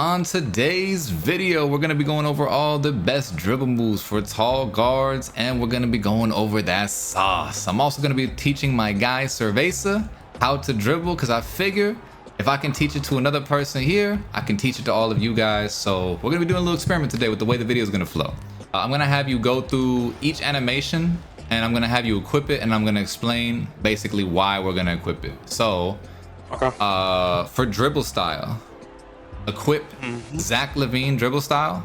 On today's video, we're going to be going over all the best dribble moves for tall guards, and we're going to be going over that sauce. I'm also going to be teaching my guy Cerveza how to dribble, because I figure if I can teach it to another person here, I can teach it to all of you guys. So we're going to be doing a little experiment today with the way the video is going to flow. I'm going to have you go through each animation, and I'm going to have you equip it, and I'm going to explain basically why we're going to equip it. So for dribble style, equip Zach LaVine dribble style.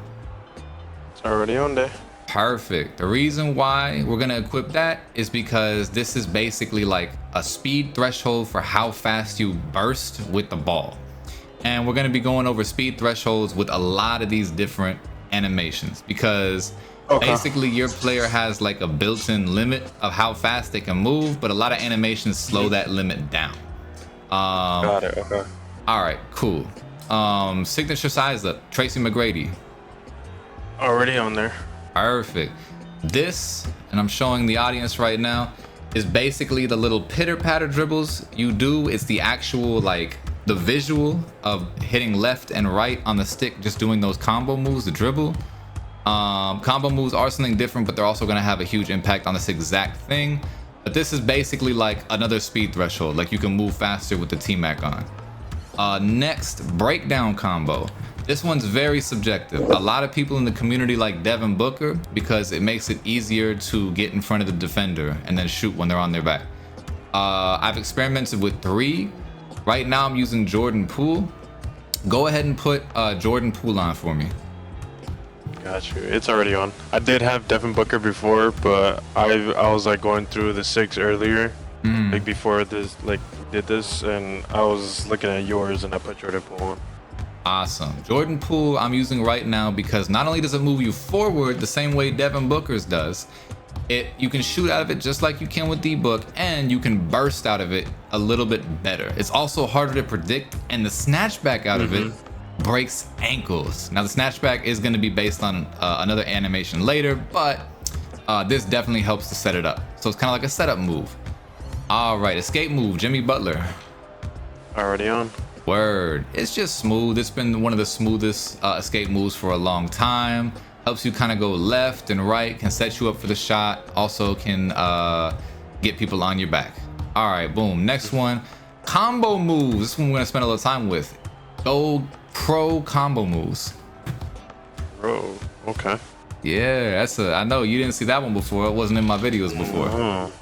It's already on there. Perfect. The reason why we're gonna equip that is because this is basically like a speed threshold for how fast you burst with the ball. And we're gonna be going over speed thresholds with a lot of these different animations, because basically your player has like a built-in limit of how fast they can move, but a lot of animations slow that limit down. Got it. Okay. All right, cool. Signature size up, Tracy McGrady. Already on there. Perfect. This, and I'm showing the audience right now, is basically the little pitter patter dribbles you do. It's the actual, like, the visual of hitting left and right on the stick, just doing those combo moves, the dribble. Combo moves are something different, but they're also going to have a huge impact on this exact thing. But this is basically like another speed threshold, like you can move faster with the T-Mac on. Next, breakdown combo. This one's very subjective. A lot of people in the community like Devin Booker because it makes it easier to get in front of the defender and then shoot when they're on their back. I've experimented with 3. Right now I'm using Jordan Poole. Go ahead and put Jordan Poole on for me. Got you. It's already on. I did have Devin Booker before, but I was like going through the 6 earlier, like before this, like did this, and I was looking at yours and I put Jordan Poole on. Awesome. Jordan Poole I'm using right now because not only does it move you forward the same way Devin Booker's does, you can shoot out of it just like you can with D-Book, and you can burst out of it a little bit better. It's also harder to predict, and the snatchback out of it breaks ankles. Now the snatchback is going to be based on another animation later, but this definitely helps to set it up. So it's kind of like a setup move. All right, escape move, Jimmy Butler. Already on. Word. It's just smooth. It's been one of the smoothest escape moves for a long time. Helps you kind of go left and right, can set you up for the shot, also can get people on your back. All right, boom. Next one, combo moves. This one we're gonna spend a little time with. Go pro combo moves. Bro, okay. Yeah, I know you didn't see that one before. It wasn't in my videos before.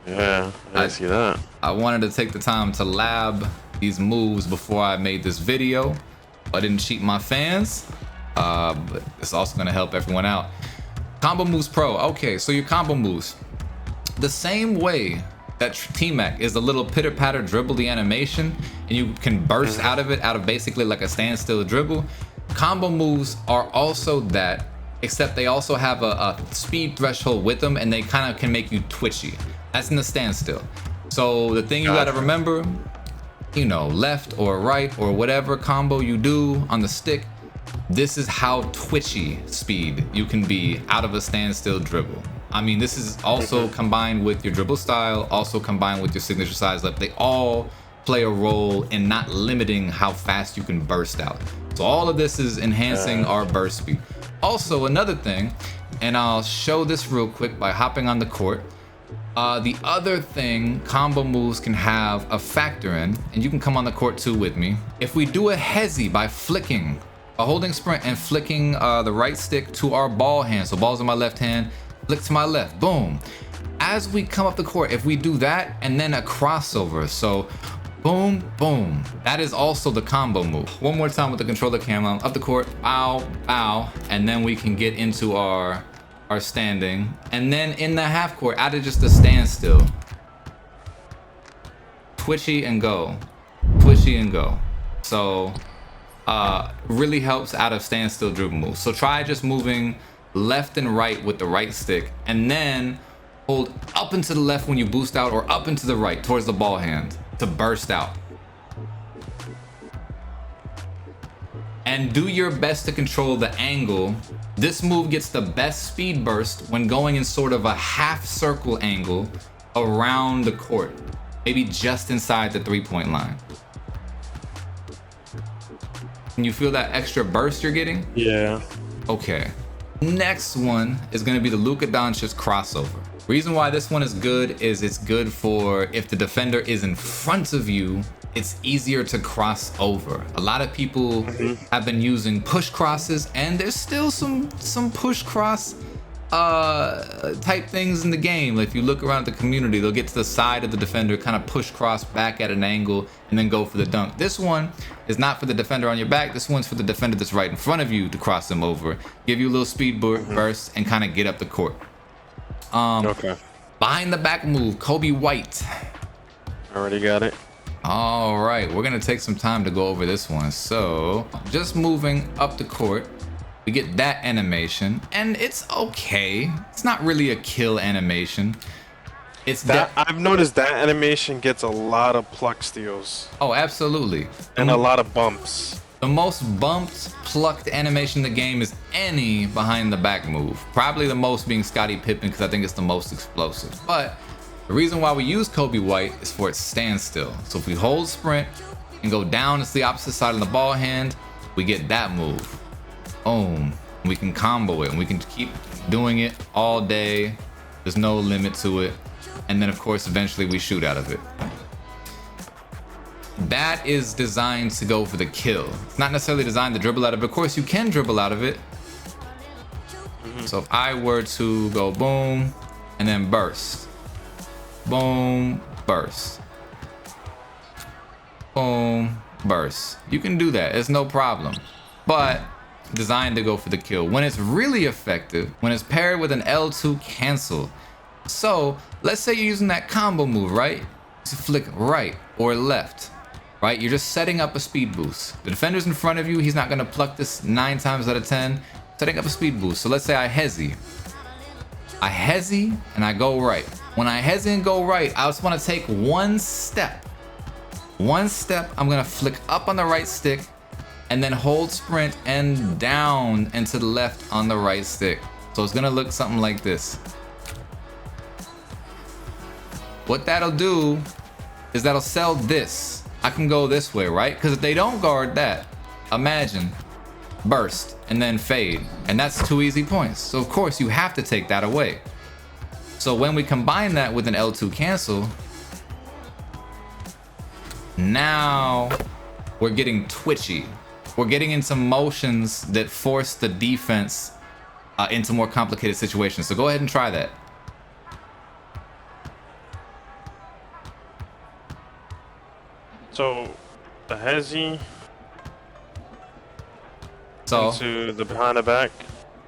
Yeah, I see that. I wanted to take the time to lab these moves before I made this video. I didn't cheat my fans, but it's also gonna help everyone out. Combo moves pro. Okay, so your combo moves, the same way that T-Mac is a little pitter patter dribble, the animation, and you can burst out of basically like a standstill dribble. Combo moves are also that, except they also have a speed threshold with them, and they kind of can make you twitchy. That's in the standstill. So the thing you gotta remember, you know, left or right or whatever combo you do on the stick, this is how twitchy speed you can be out of a standstill dribble. I mean, this is also combined with your dribble style, also combined with your signature size left. They all play a role in not limiting how fast you can burst out. So all of this is enhancing our burst speed. Also, another thing, and I'll show this real quick by hopping on the court. The other thing combo moves can have a factor in, and you can come on the court too with me. If we do a hezi by flicking, holding sprint and flicking the right stick to our ball hand, so ball's in my left hand, flick to my left, boom. As we come up the court, if we do that and then a crossover, so boom, boom, that is also the combo move. One more time with the controller camera, up the court, bow, bow, and then we can get into our standing, and then in the half court, out of just a standstill, twitchy and go, twitchy and go. So really helps out of standstill dribble moves. So try just moving left and right with the right stick, and then hold up into the left when you boost out, or up into the right towards the ball hand to burst out. And do your best to control the angle. This move gets the best speed burst when going in sort of a half circle angle around the court, maybe just inside the 3-point line. Can you feel that extra burst you're getting? Yeah. Okay. Next one is going to be the Luka Doncic crossover. Reason why this one is good is it's good for if the defender is in front of you, it's easier to cross over. A lot of people have been using push crosses, and there's still some push cross type things in the game. Like if you look around the community, they'll get to the side of the defender, kind of push cross back at an angle, and then go for the dunk. This one is not for the defender on your back. This one's for the defender that's right in front of you to cross them over, give you a little speed burst, and kind of get up the court. Okay. Behind the back move, Kobe White. Already got it. All right, we're gonna take some time to go over this one. So just moving up the court, we get that animation, and it's okay. It's not really a kill animation. It's that I've noticed that animation gets a lot of pluck steals. Oh, absolutely. And a lot of bumps. The most bumped, plucked animation in the game is any behind the back move. Probably the most being Scottie Pippen, because I think it's the most explosive. But the reason why we use Kobe White is for its standstill. So if we hold sprint and go down to the opposite side of the ball hand, we get that move. Boom. We can combo it, and we can keep doing it all day. There's no limit to it. And then of course, eventually we shoot out of it. That is designed to go for the kill. It's not necessarily designed to dribble out of it. Of course, you can dribble out of it. So if I were to go boom and then burst, boom, burst, boom, burst, you can do that. It's no problem. But designed to go for the kill. When it's really effective, when it's paired with an L2 cancel. So let's say you're using that combo move, right? To flick right or left. Right, you're just setting up a speed boost. The defender's in front of you. He's not gonna pluck this 9 times out of 10. Setting up a speed boost. So let's say I hezi and I go right. When I hezi and go right, I just want to take one step. I'm gonna flick up on the right stick and then hold sprint and down and to the left on the right stick. So it's gonna look something like this. What that'll do is that'll sell this. I can go this way, right? Because if they don't guard that, imagine burst and then fade, and that's 2 easy points. So of course you have to take that away. So when we combine that with an L2 cancel, now we're getting twitchy. We're getting into motions that force the defense into more complicated situations. So go ahead and try that. So the hezi So into the behind the back.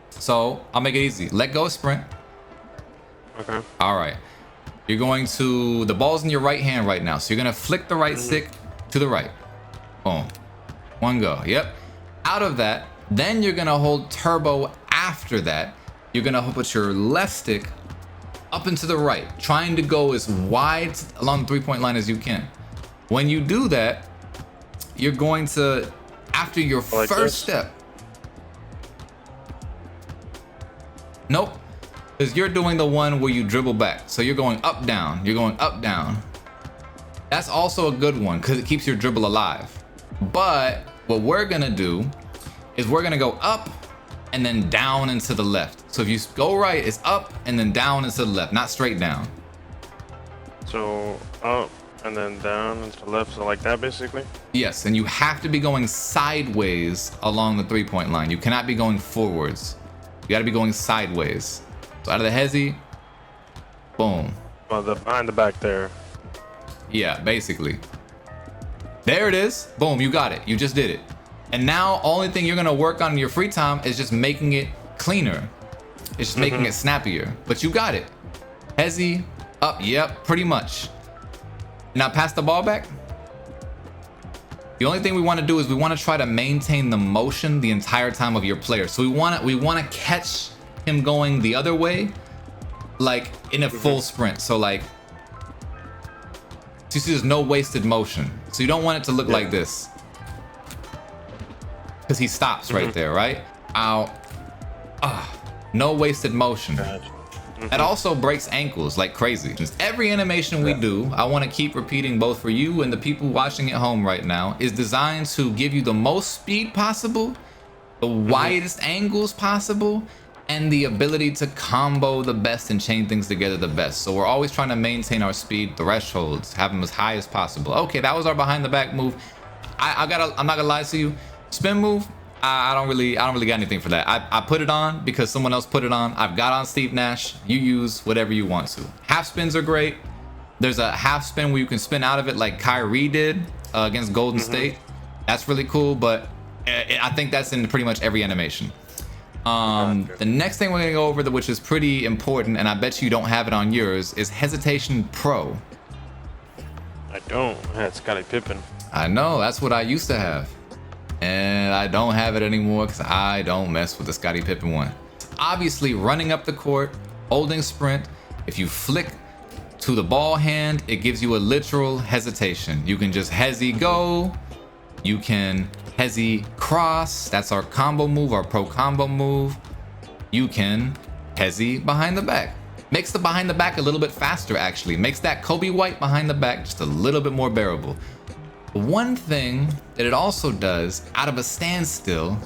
So I'll make it easy. Let go of sprint. Okay. All right. You're going to, the ball's in your right hand right now. So you're gonna flick the right stick to the right. Boom. One go. Yep. Out of that, then you're gonna hold turbo after that. You're gonna put your left stick up and to the right, trying to go as wide along the 3-point line as you can. When you do that, you're going to, after your Like first this? step. Nope. Because you're doing the one where you dribble back. So you're going up, down. You're going up, down. That's also a good one because it keeps your dribble alive. But what we're going to do is we're going to go up and then down and to the left. So if you go right, it's up and then down and to the left, not straight down. So up and then down and to the left, so like that basically? Yes, and you have to be going sideways along the 3-point line. You cannot be going forwards. You got to be going sideways. So out of the hezi, boom. Well, the behind the back there. Yeah, basically. There it is. Boom, you got it. You just did it. And now only thing you're gonna work on in your free time is just making it cleaner. It's just making it snappier. But you got it. Hezi, up, yep, pretty much. Now pass the ball back. The only thing we want to do is we want to try to maintain the motion the entire time of your player. So we want to catch him going the other way, like in a full sprint. So like, so you see there's no wasted motion. So you don't want it to look like this. Because he stops right there, right? Out. No wasted motion. That also breaks ankles like crazy. Every animation we do, I want to keep repeating both for you and the people watching at home right now, is designed to give you the most speed possible, the widest angles possible, and the ability to combo the best and chain things together the best. So we're always trying to maintain our speed thresholds, have them as high as possible. Okay, that was our behind the back move. I'm not gonna lie to you. Spin move, I don't really got anything for that. I put it on because someone else put it on. I've got on Steve Nash. You use whatever you want to. Half spins are great. There's a half spin where you can spin out of it like Kyrie did against Golden State. That's really cool, but I think that's in pretty much every animation. The next thing we're gonna go over, which is pretty important, and I bet you don't have it on yours, is Hesitation Pro. I don't. I had Scottie Pippen. I know, that's what I used to have. And I don't have it anymore because I don't mess with the Scottie Pippen one. Obviously, running up the court, holding sprint. If you flick to the ball hand, it gives you a literal hesitation. You can just hezzy go. You can hezzy cross. That's our combo move, our pro combo move. You can hezzy behind the back. Makes the behind the back a little bit faster, actually. Makes that Kobe White behind the back just a little bit more bearable. One thing that it also does, out of a standstill,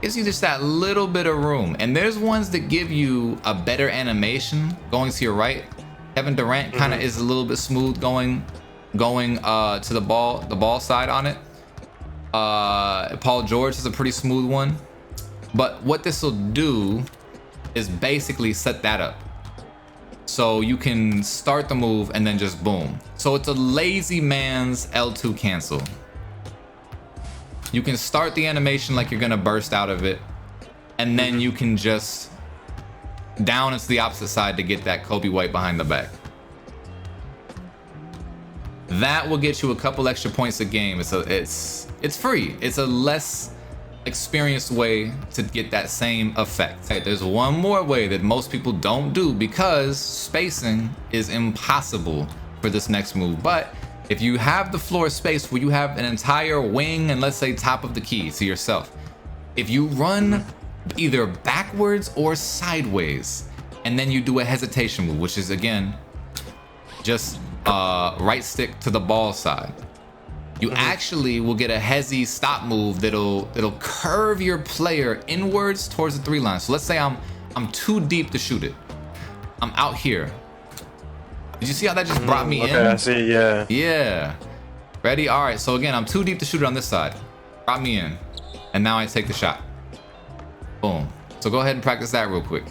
gives you just that little bit of room. And there's ones that give you a better animation going to your right. Kevin Durant kind of is a little bit smooth going to the ball side on it. Paul George is a pretty smooth one. But what this will do is basically set that up. So you can start the move and then just boom. So it's a lazy man's L2 cancel. You can start the animation like you're gonna burst out of it, and then you can just down into the opposite side to get that Kobe White behind the back. That will get you a couple extra points a game. It's free. It's a less experienced way to get that same effect. Hey, there's one more way that most people don't do because spacing is impossible for this next move. But if you have the floor space where you have an entire wing and let's say top of the key to yourself, if you run either backwards or sideways and then you do a hesitation move, which is again just right stick to the ball side, you actually will get a hezzy stop move that'll curve your player inwards towards the 3 line. So let's say I'm too deep to shoot it. I'm out here. Did you see how that just brought me in? Okay, I see, yeah. Yeah. Ready? All right, so again, I'm too deep to shoot it on this side. Brought me in. And now I take the shot. Boom. So go ahead and practice that real quick.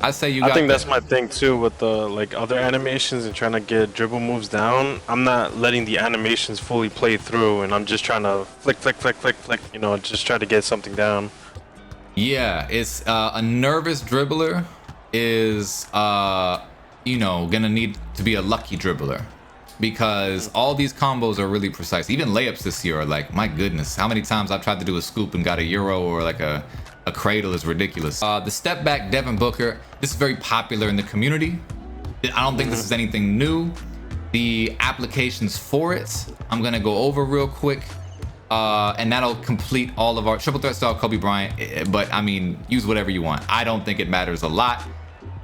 I say you got I think that's my thing too with the like other animations and trying to get dribble moves down. I'm not letting the animations fully play through and I'm just trying to flick, you know, just try to get something down. Yeah, it's a nervous dribbler is you know, gonna need to be a lucky dribbler because all these combos are really precise. Even layups this year are like, my goodness, how many times I've tried to do a scoop and got a euro or like a cradle is ridiculous. The step back Devin Booker, this is very popular in the community. I don't think this is anything new. The applications for it, I'm gonna go over real quick. And that'll complete all of our triple threat style Kobe Bryant. But I mean, use whatever you want. I don't think it matters a lot.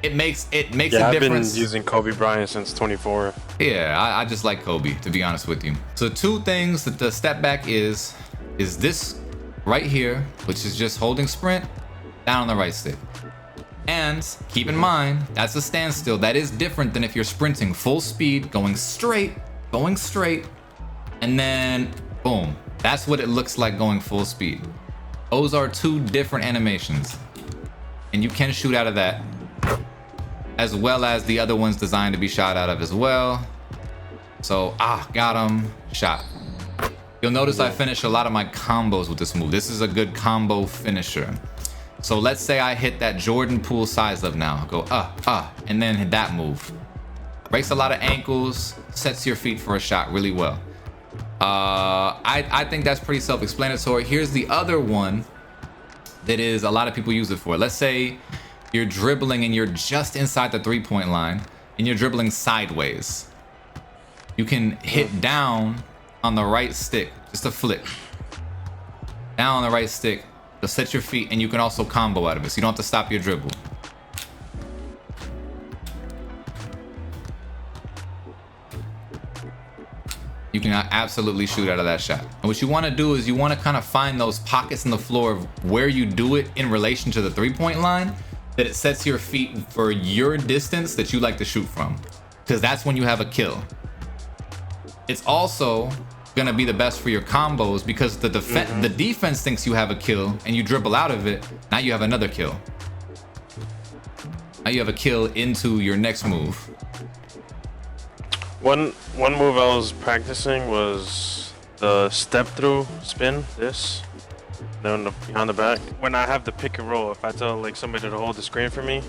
It makes a difference. I've been using Kobe Bryant since 24. Yeah, I just like Kobe, to be honest with you. So 2 things that the step back is this right here, which is just holding sprint down on the right stick. And keep in mind, that's a standstill. That is different than if you're sprinting full speed, going straight, and then boom. That's what it looks like going full speed. Those are 2 different animations. And you can shoot out of that, as well as the other ones designed to be shot out of as well. So, got him, shot. You'll notice I finish a lot of my combos with this move. This is a good combo finisher. So let's say I hit that Jordan Poole size up now. Go and then hit that move. Breaks a lot of ankles, sets your feet for a shot really well. I think that's pretty self-explanatory. Here's the other one that is a lot of people use it for. Let's say you're dribbling and you're just inside the 3-point line and you're dribbling sideways. You can hit down on the right stick, just a flick. Down on the right stick, you'll set your feet, and you can also combo out of it, so you don't have to stop your dribble. You can absolutely shoot out of that shot. And what you want to do is you want to kind of find those pockets in the floor of where you do it in relation to the three-point line, that it sets your feet for your distance that you like to shoot from, because that's when you have a kill. It's also gonna be the best for your combos because the defense thinks you have a kill and you dribble out of it. Now you have another kill. Now you have a kill into your next move. One move I was practicing was the step through spin. Then behind the back. When I have the pick and roll, if I tell like somebody to hold the screen for me,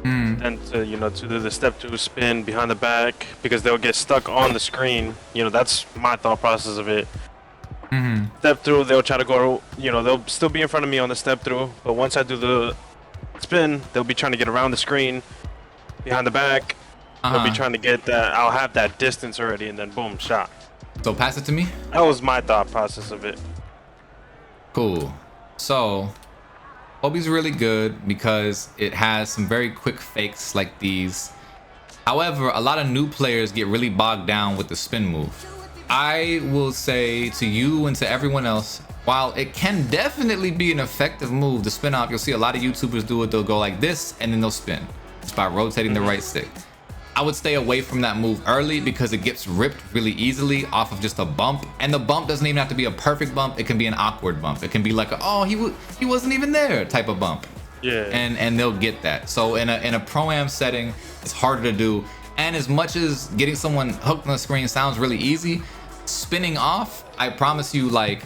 and to to do the step through spin behind the back, because they'll get stuck on the screen. That's my thought process of it. Step through, they'll try to go. They'll still be in front of me on the step through, but once I do the spin, they'll be trying to get around the screen behind the back. They'll be trying to get that. I'll have that distance already, and then boom, shot. So pass it to me. That was my thought process of it. Cool. So Obi's really good because it has some very quick fakes like these. However, a lot of new players get really bogged down with the spin move. I will say to you and to everyone else, while it can definitely be an effective move, the spin off, you'll see a lot of YouTubers do it. They'll go like this and then they'll spin just by rotating the right stick. I would stay away from that move early because it gets ripped really easily off of just a bump, and the bump doesn't even have to be a perfect bump. It can be an awkward bump. It can be like oh, he wasn't even there type of bump. Yeah. And they'll get that. So in a pro-am setting, it's harder to do. And as much as getting someone hooked on the screen sounds really easy, spinning off, I promise you, like,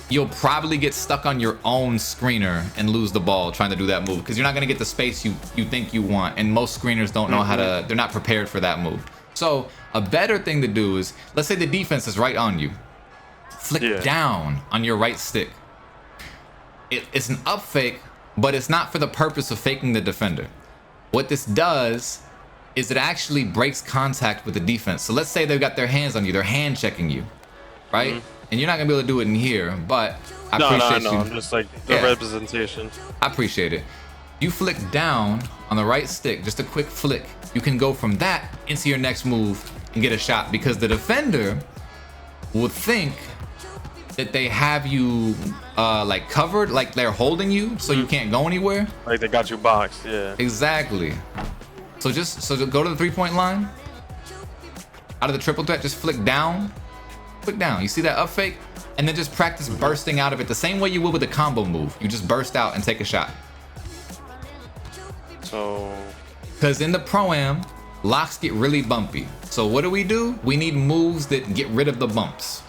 you'll probably get stuck on your own screener and lose the ball trying to do that move because you're not going to get the space you think you want, and most screeners don't know how to, they're not prepared for that move. So a better thing to do is, let's say the defense is right on you, flick down on your right stick. It's an up fake, but it's not for the purpose of faking the defender. What this does is it actually breaks contact with the defense. So let's say they've got their hands on you, they're hand checking you, right? And you're not gonna be able to do it in here, but I appreciate you. I'm just like the representation. I appreciate it. You flick down on the right stick, just a quick flick. You can go from that into your next move and get a shot because the defender will think that they have you like covered, like they're holding you so you can't go anywhere. Like they got you boxed, yeah. Exactly. So go to the three-point line. Out of the triple threat, just flick down. Flick down. You see that up fake? And then just practice bursting out of it the same way you would with the combo move. You just burst out and take a shot. So, because in the pro-am, locks get really bumpy. So what do? We need moves that get rid of the bumps,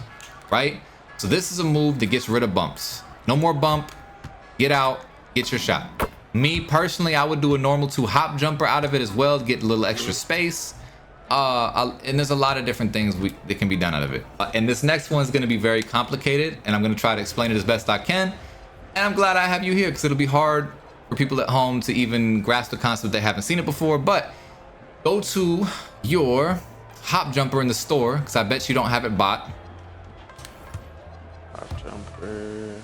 right? So this is a move that gets rid of bumps. No more bump. Get out. Get your shot. Me personally, I would do a normal 2 hop jumper out of it as well to get a little extra space. And there's a lot of different things that can be done out of it. And this next one is going to be very complicated, and I'm going to try to explain it as best I can. And I'm glad I have you here because it'll be hard for people at home to even grasp the concept if they haven't seen it before. But go to your hop jumper in the store because I bet you don't have it bought. Hop jumper.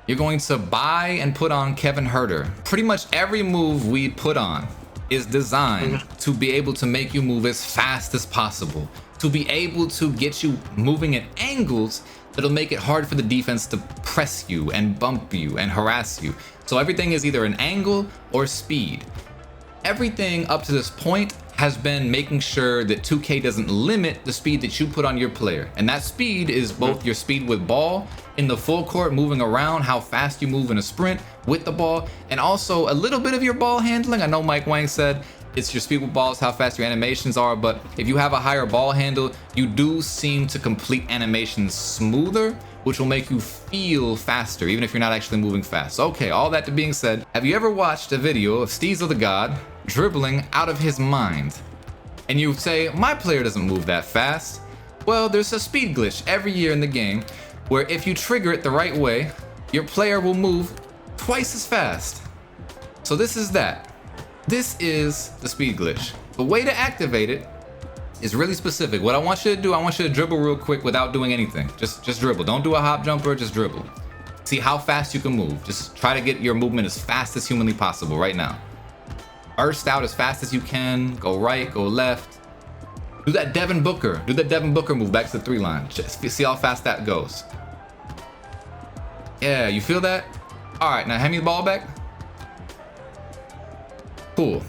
You're going to buy and put on Kevin Herter. Pretty much every move we put on is designed to be able to make you move as fast as possible, to be able to get you moving at angles that'll make it hard for the defense to press you and bump you and harass you. So everything is either an angle or speed. Everything up to this point has been making sure that 2K doesn't limit the speed that you put on your player. And that speed is both your speed with ball in the full court, moving around, how fast you move in a sprint with the ball, and also a little bit of your ball handling. I know Mike Wang said it's your speed with balls, how fast your animations are, but if you have a higher ball handle, you do seem to complete animations smoother, which will make you feel faster, even if you're not actually moving fast. Okay, all that being said, have you ever watched a video of Steezel the God dribbling out of his mind? And you say, my player doesn't move that fast. Well, there's a speed glitch every year in the game where if you trigger it the right way, your player will move twice as fast. So this is that. This is the speed glitch. The way to activate it is really specific. What I want you to do, I want you to dribble real quick without doing anything. Just dribble. Don't do a hop jumper, just dribble. See how fast you can move. Just try to get your movement as fast as humanly possible right now. Burst out as fast as you can. Go right, go left. Do that Devin Booker. Do that Devin Booker move back to the 3 line. Just see how fast that goes. Yeah, you feel that? All right, now hand me the ball back. Cool.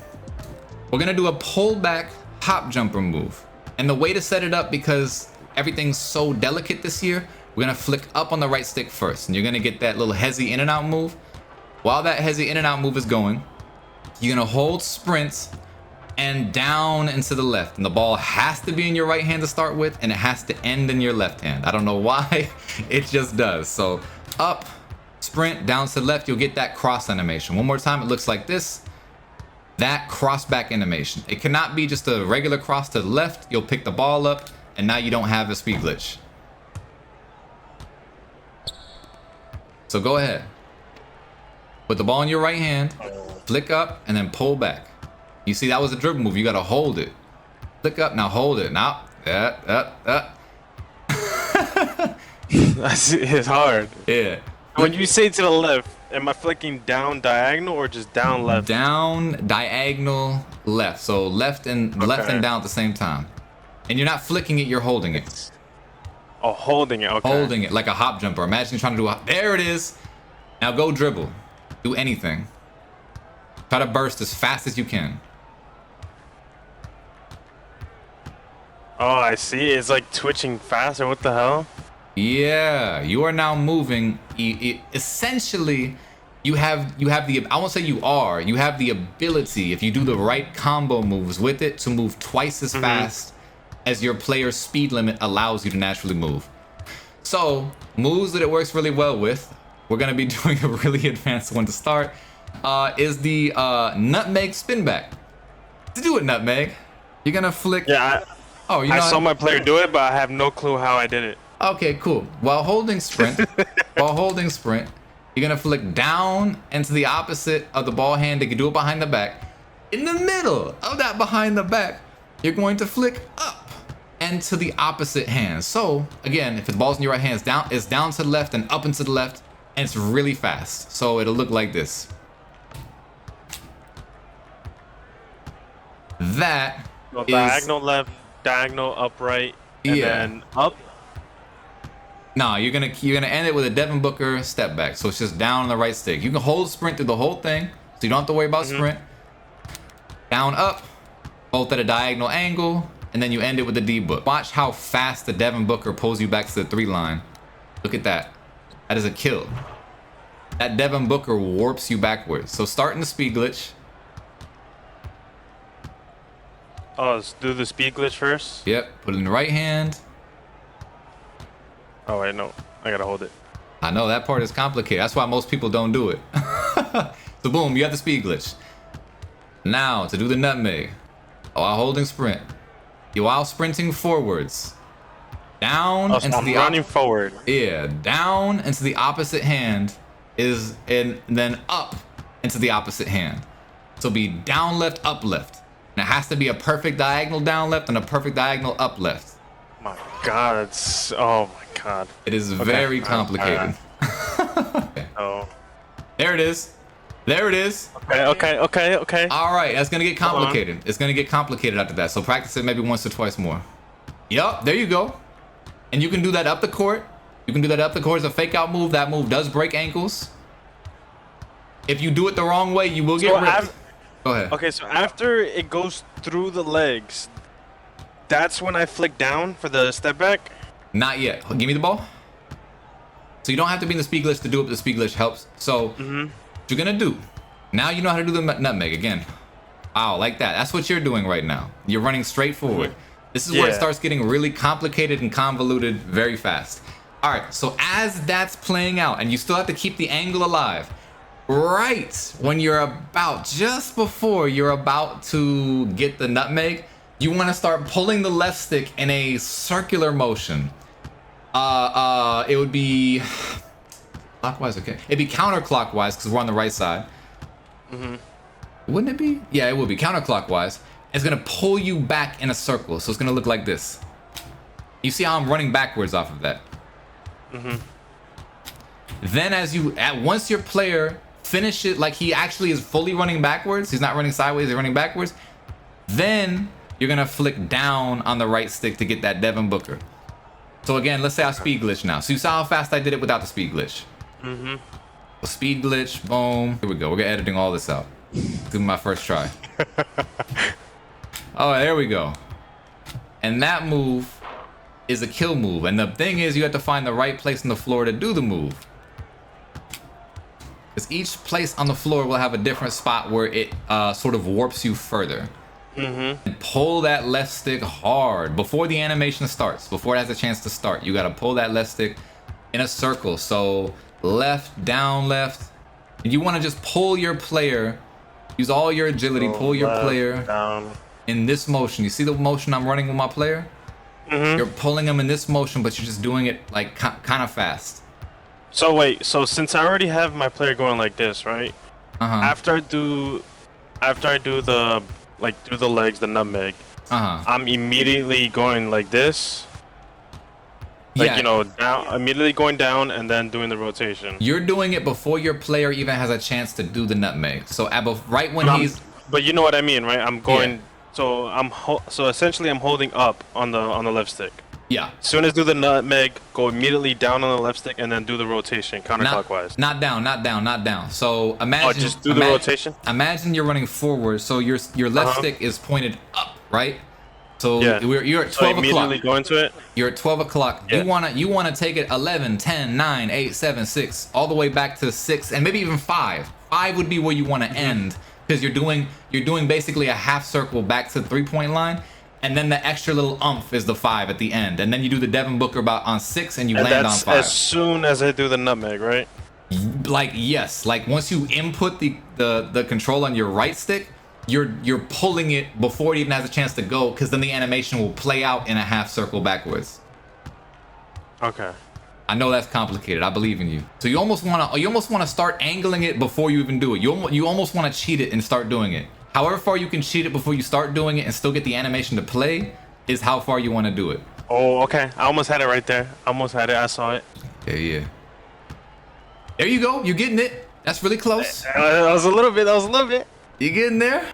We're gonna do a pullback hop jumper move. And the way to set it up, because everything's so delicate this year, we're gonna flick up on the right stick first. And you're gonna get that little hezzy in and out move. While that hezzy in and out move is going, you're gonna hold sprints and down and to the left. And the ball has to be in your right hand to start with, and it has to end in your left hand. I don't know why, it just does. So up, sprint, down to the left, you'll get that cross animation. One more time, it looks like this. That cross back animation. It cannot be just a regular cross to the left. You'll pick the ball up, and now you don't have a speed glitch. So go ahead. Put the ball in your right hand, flick up, and then pull back. You see, that was a dribble move. You gotta hold it. Flick up, now hold it. Now, It's hard. Yeah. When you say to the left, am I flicking down diagonal or just down left? Down, diagonal, left. So left and down at the same time. And you're not flicking it, you're holding it. Oh, holding it, okay. Holding it like a hop jumper. Imagine you're trying to do a, there it is. Now go dribble. Do anything. Try to burst as fast as you can. Oh, I see. It's like twitching faster. What the hell? Yeah, you are now moving. Essentially, you have the, I won't say you have the ability, if you do the right combo moves with it, to move twice as fast as your player's speed limit allows you to naturally move. So, moves that it works really well with, we're gonna be doing a really advanced one to start, is the nutmeg spin back. To do it, nutmeg, you're gonna flick. Yeah, I saw my player do it, but I have no clue how I did it. Okay, cool. While holding sprint, you're gonna flick down and to the opposite of the ball hand. You can do it behind the back. In the middle of that behind the back, you're going to flick up and to the opposite hand. So again, if the ball's in your right hand, it's down to the left and up and to the left, and it's really fast. So it'll look like this. That So is diagonal left, diagonal upright, and then up. No, you're gonna end it with a Devin Booker step back. So it's just down on the right stick. You can hold sprint through the whole thing, so you don't have to worry about sprint. Down, up, both at a diagonal angle, and then you end it with the D book. Watch how fast the Devin Booker pulls you back to the 3 line. Look at that. That is a kill. That Devin Booker warps you backwards. So starting the speed glitch. Oh, let's do the speed glitch first. Yep, put it in the right hand. Oh wait, no, I gotta hold it. I know that part is complicated. That's why most people don't do it. So boom, you have the speed glitch. Now to do the nutmeg, while holding sprint, while sprinting forwards, down Oh, so into I'm the running forward. Yeah, down into the opposite hand and then up into the opposite hand. So be down left, up left. And it has to be a perfect diagonal down left and a perfect diagonal up left. My God, it's oh my God. It is very complicated. Oh. There it is. There it is. Okay. All right, that's gonna get complicated. It's gonna get complicated after that. So practice it maybe once or twice more. Yup, there you go. And you can do that up the court. You can do that up the court as a fake out move. That move does break ankles. If you do it the wrong way, you will get ripped. Go ahead. Okay, so after it goes through the legs, that's when I flick down for the step back? Not yet. Give me the ball. So you don't have to be in the speed glitch to do it, but the speed glitch helps. So what you're gonna do, now you know how to do the nutmeg again. Wow, like that. That's what you're doing right now. You're running straight forward. This is where it starts getting really complicated and convoluted very fast. All right, so as that's playing out, and you still have to keep the angle alive, right when you're about, just before you're about to get the nutmeg, you want to start pulling the left stick in a circular motion. It would be clockwise, okay. It'd be counterclockwise because we're on the right side. Wouldn't it be? Yeah, it would be counterclockwise. It's gonna pull you back in a circle, so it's gonna look like this. You see how I'm running backwards off of that? Then once your player finishes, like he actually is fully running backwards, he's not running sideways, he's running backwards, then you're gonna flick down on the right stick to get that Devin Booker. So again, let's say I speed glitch now. So you saw how fast I did it without the speed glitch. Speed glitch, boom. Here we go. We're editing all this out. Do my first try. Oh, there we go. And that move is a kill move. And the thing is, you have to find the right place on the floor to do the move. Because each place on the floor will have a different spot where it sort of warps you further. And pull that left stick hard before the animation starts, before it has a chance to start. You got to pull that left stick in a circle. So left, down, left. And you want to just pull your player, use all your agility, pull your player down in this motion. You see the motion I'm running with my player? You're pulling him in this motion, but you're just doing it like kind of fast. So wait, so since I already have my player going like this, right? After I do the through the legs, the nutmeg, I'm immediately going like this. Like, you know, down, immediately going down and then doing the rotation. You're doing it before your player even has a chance to do the nutmeg. So right when but you know what I mean, right? I'm going. So so essentially I'm holding up on the left stick. Yeah. As soon as do the nutmeg, go immediately down on the left stick and then do the rotation counterclockwise. Not down. So imagine. Oh, just do the rotation. Imagine you're running forward, so your left stick is pointed up, right? So you're at 12 o'clock. Immediately go into it. You're at 12 o'clock. You wanna take it 11, 10, 9, 8, 7, 6, all the way back to 6, and maybe even 5. 5 would be where you want to end, because you're doing basically a half circle back to the 3-point line. And then the extra little umph is the 5 at the end. And then you do the Devin Booker on 6 and you land on 5. As soon as I do the nutmeg, right? Like, yes. Like, once you input the control on your right stick, you're pulling it before it even has a chance to go, because then the animation will play out in a half circle backwards. Okay. I know that's complicated. I believe in you. So you almost want to start angling it before you even do it. You almost want to cheat it and start doing it. However far you can cheat it before you start doing it and still get the animation to play is how far you want to do it. Oh, okay. I almost had it right there. I saw it. Yeah. There you go. You're getting it. That's really close. That was a little bit. You're getting there.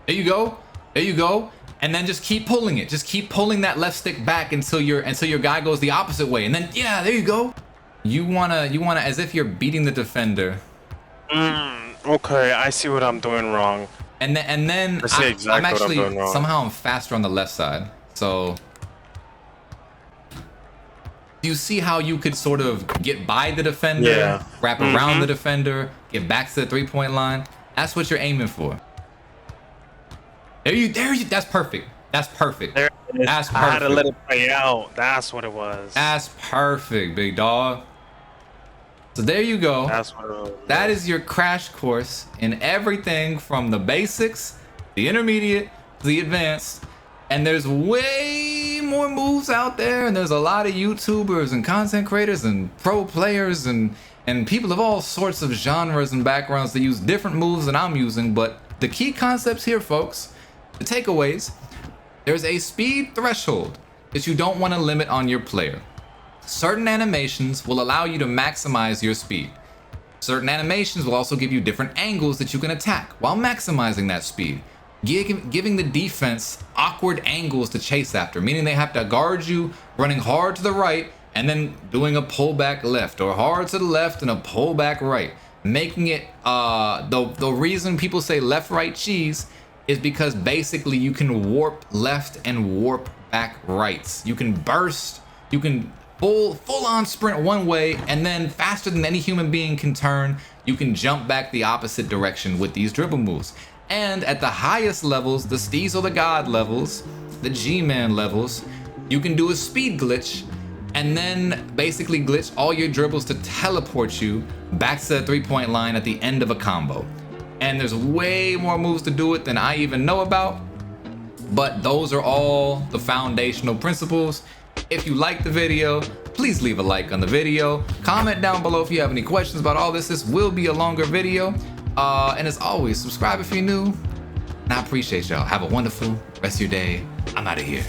There you go. And then just keep pulling it. Just keep pulling that left stick back until your guy goes the opposite way. And then there you go. You wanna as if you're beating the defender. Okay, I see what I'm doing wrong. And then I see exactly I'm actually what I'm doing wrong. Somehow I'm faster on the left side. So do you see how you could sort of get by the defender, wrap around the defender, get back to the 3-point line? That's what you're aiming for. There you. That's perfect. That's perfect. There it is. That's perfect. I had to let it play out. That's what it was. That's perfect, big dog. So there you go. That's what it was. That is your crash course in everything from the basics, the intermediate, to the advanced. And there's way more moves out there, and there's a lot of YouTubers and content creators and pro players and people of all sorts of genres and backgrounds that use different moves than I'm using. But the key concepts here, folks, the takeaways, there's a speed threshold that you don't want to limit on your player. Certain animations will allow you to maximize your speed. Certain animations will also give you different angles that you can attack while maximizing that speed, giving the defense awkward angles to chase after, meaning they have to guard you running hard to the right and then doing a pullback left, or hard to the left and a pullback right, making it the reason people say left right cheese is because basically you can warp left and warp back rights. You can burst, you can full on sprint one way, and then faster than any human being can turn, you can jump back the opposite direction with these dribble moves. And at the highest levels, the Steez or the God levels, the G-Man levels, you can do a speed glitch and then basically glitch all your dribbles to teleport you back to the 3-point line at the end of a combo. And there's way more moves to do it than I even know about, but those are all the foundational principles. If you like the video, please leave a like on the video. Comment down below if you have any questions about all this. This will be a longer video. And as always, subscribe if you're new. And I appreciate y'all. Have a wonderful rest of your day. I'm out of here.